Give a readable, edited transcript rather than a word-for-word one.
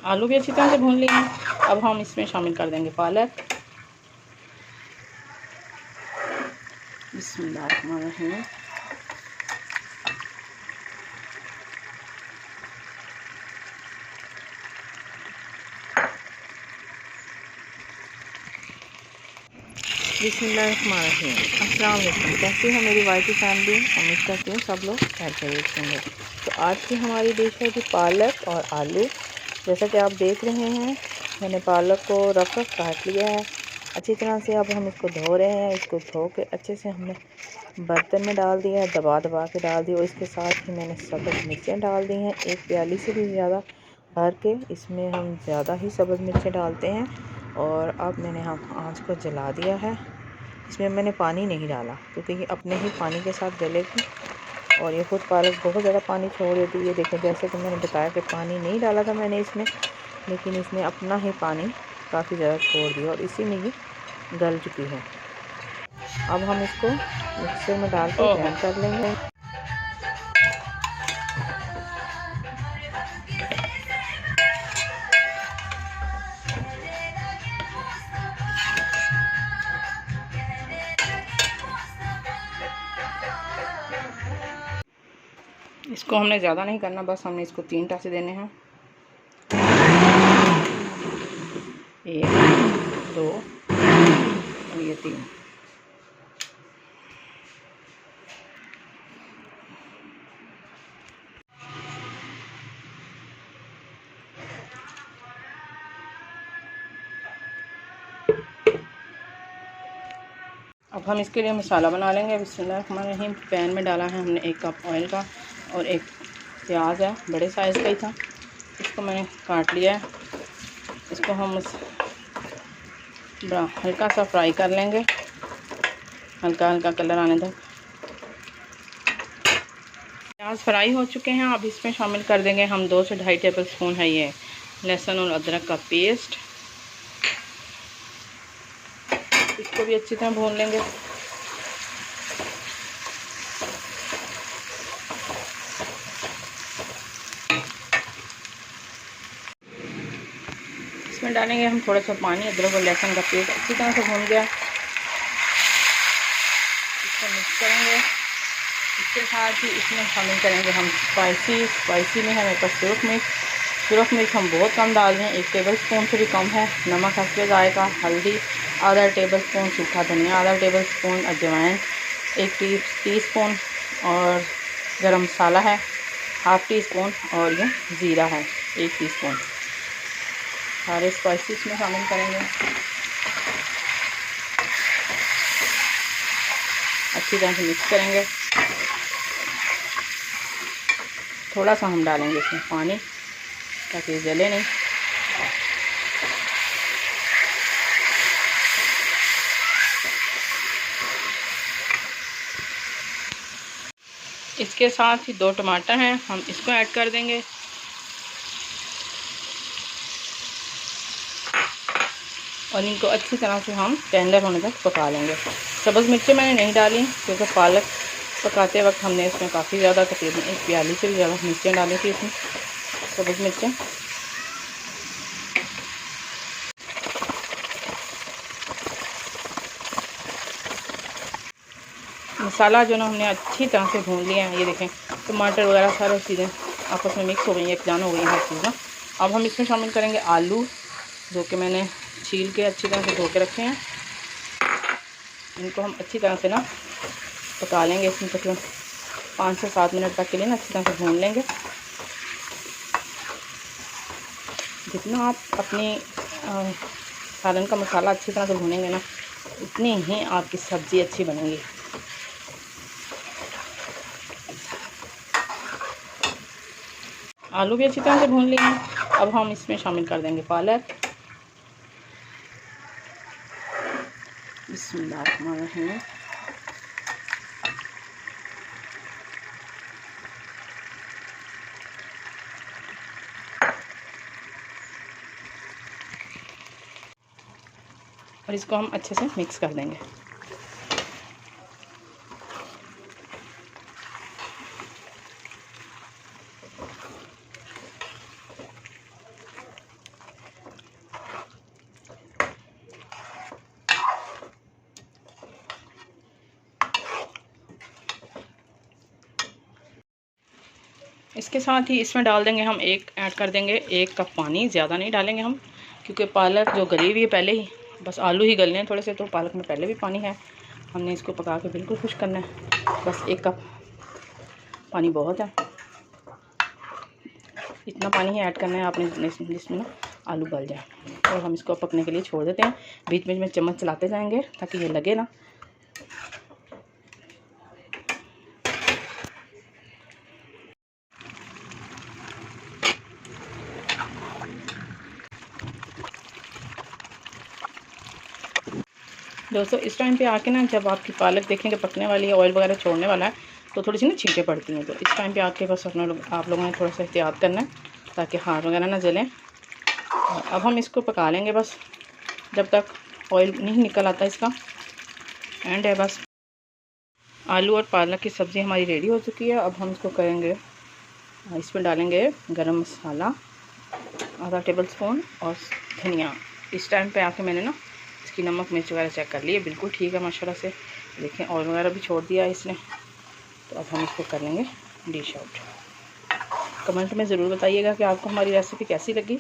आलू भी अच्छी तरह से भून लिए हैं। अब हम इसमें शामिल कर देंगे पालक। बिस्मिल्लाहिर्रहमानिर्रहीम। बिस्मिल्लाहिर्रहमानिर्रहीम। अस्सलाम वालेकुम। कैसी है मेरी वाइटी फैमिली? उम्मीद करती हूँ सब लोग खैरियत से होंगे। तो आज की हमारी डिश है कि पालक और आलू। जैसा कि आप देख रहे हैं, मैंने पालक को रफ काट लिया है अच्छी तरह से। अब हम इसको धो रहे हैं। इसको धो के अच्छे से हमने बर्तन में डाल दिया है, दबा दबा के डाल दिया। और इसके साथ ही मैंने सब्ज़ मिर्चें डाल दी हैं, 1 प्याली से भी ज़्यादा भर के। इसमें हम ज़्यादा ही सब्ज़ मिर्चें डालते हैं। और अब मैंने हम आँच को जला दिया है। इसमें मैंने पानी नहीं डाला क्योंकि ये अपने ही पानी के साथ गलेगी और ये खुद पालक बहुत ज़्यादा पानी छोड़ देती है। ये देखें, जैसे कि मैंने बताया कि पानी नहीं डाला था मैंने इसमें, लेकिन इसने अपना ही पानी काफ़ी ज़्यादा छोड़ दिया और इसी में ये गल चुकी है। अब हम इसको मिक्सर में डाल के ग्राइंड कर लेंगे। इसको हमने ज़्यादा नहीं करना, बस हमने इसको 3 टासे देने हैं। 1 2 और ये 3। अब हम इसके लिए मसाला बना लेंगे। बिस्मिल्लाहिर्रहमानिर्रहीम। पैन में डाला है हमने 1 कप ऑयल का और एक प्याज है, बड़े साइज़ का ही था। इसको मैंने काट लिया है। इसको हम हल्का सा फ्राई कर लेंगे, हल्का हल्का कलर आने तक। प्याज फ्राई हो चुके हैं। अब इसमें शामिल कर देंगे हम 2 से 2.5 टेबल स्पून है ये लहसुन और अदरक का पेस्ट। इसको भी अच्छी तरह भून लेंगे। इसमें डालेंगे हम थोड़ा सा पानी। अदरक और लहसुन का पेस्ट अच्छी तरह से भून गया, इसको मिक्स करेंगे। इसके साथ ही इसमें शामिल करेंगे हम स्पाइसी में है मेरे पास सुरख मिर्च हम बहुत कम डाल रहे हैं, 1 टेबल स्पून से भी कम है। नमक हस्बे जायका, हल्दी आधा टेबल स्पून, सूखा धनिया आधा टेबल स्पून, अजवाइन 1 टीस्पून और गरम मसाला है 1/2 टीस्पून और ये ज़ीरा है 1 टीस्पून। सारे स्पाइसेस में शामिल करेंगे। अच्छी तरह से मिक्स करेंगे। थोड़ा सा हम डालेंगे इसमें पानी ताकि ये जले नहीं। इसके साथ ही 2 टमाटर हैं, हम इसको ऐड कर देंगे। और इनको अच्छी तरह से हम टेंडर होने तक पका लेंगे। सब्ज़ मिर्चें मैंने नहीं डाली क्योंकि पालक पकाते वक्त हमने इसमें काफ़ी ज़्यादा, तकरीबन 1 प्याली से भी ज़्यादा मिर्चें डाली थी इसमें, सब्ज़ मिर्चें। मसाला जो ना हमने अच्छी तरह से भून लिया है। ये देखें, टमाटर वगैरह सारी चीज़ें आपस में मिक्स हो गई, एक जान हो गई हर चीज़ ना। अब हम इसमें शामिल करेंगे आलू, जो कि मैंने छील के अच्छी तरह से धो के रखे हैं। इनको हम अच्छी तरह से ना पका लेंगे। इसमें तकरीबन 5 से 7 मिनट तक के लिए ना अच्छी तरह से भून लेंगे। जितना आप अपनी सालन का मसाला अच्छी तरह से भूनेंगे ना, उतनी ही आपकी सब्ज़ी अच्छी बनेगी। आलू भी अच्छी तरह से भून लिए हैं। अब हम इसमें शामिल कर देंगे पालक। बिस्मिल्लाहिर्रहमानिर्रहीम। और इसको हम अच्छे से मिक्स कर देंगे। इसके साथ ही इसमें डाल देंगे हम ऐड कर देंगे 1 कप पानी। ज़्यादा नहीं डालेंगे हम, क्योंकि पालक जो गली हुई है पहले ही, बस आलू ही गलने हैं थोड़े से, तो पालक में पहले भी पानी है। हमने इसको पका के बिल्कुल खुश करना है। बस 1 कप पानी बहुत है, इतना पानी ही ऐड करना है आपने जिसमें ना आलू गल जाए। और हम इसको पकने के लिए छोड़ देते हैं। बीच बीच में चम्मच चलाते जाएंगे ताकि ये लगे ना। दोस्तों इस टाइम पे आके ना, जब आपकी पालक देखेंगे पकने वाली है, ऑयल वगैरह छोड़ने वाला है, तो थोड़ी सी ना छींटें पड़ती हैं। तो इस टाइम पे आके बस आप लोगों ने थोड़ा सा एहतियात करना है ताकि हाथ वगैरह ना जलें। अब हम इसको पका लेंगे बस जब तक ऑयल नहीं निकल आता इसका। एंड है बस। आलू और पालक की सब्ज़ी हमारी रेडी हो चुकी है। अब हम इसको करेंगे, इसमें डालेंगे गरम मसाला आधा टेबल स्पून और धनिया। इस टाइम पे आके मैंने ना इसकी नमक मिर्च वगैरह चेक कर लिए, बिल्कुल ठीक है माशाल्लाह से। देखें ऑयल वगैरह भी छोड़ दिया है इसने। तो अब हम इसको कर लेंगे डिश आउट। कमेंट में ज़रूर बताइएगा कि आपको हमारी रेसिपी कैसी लगी।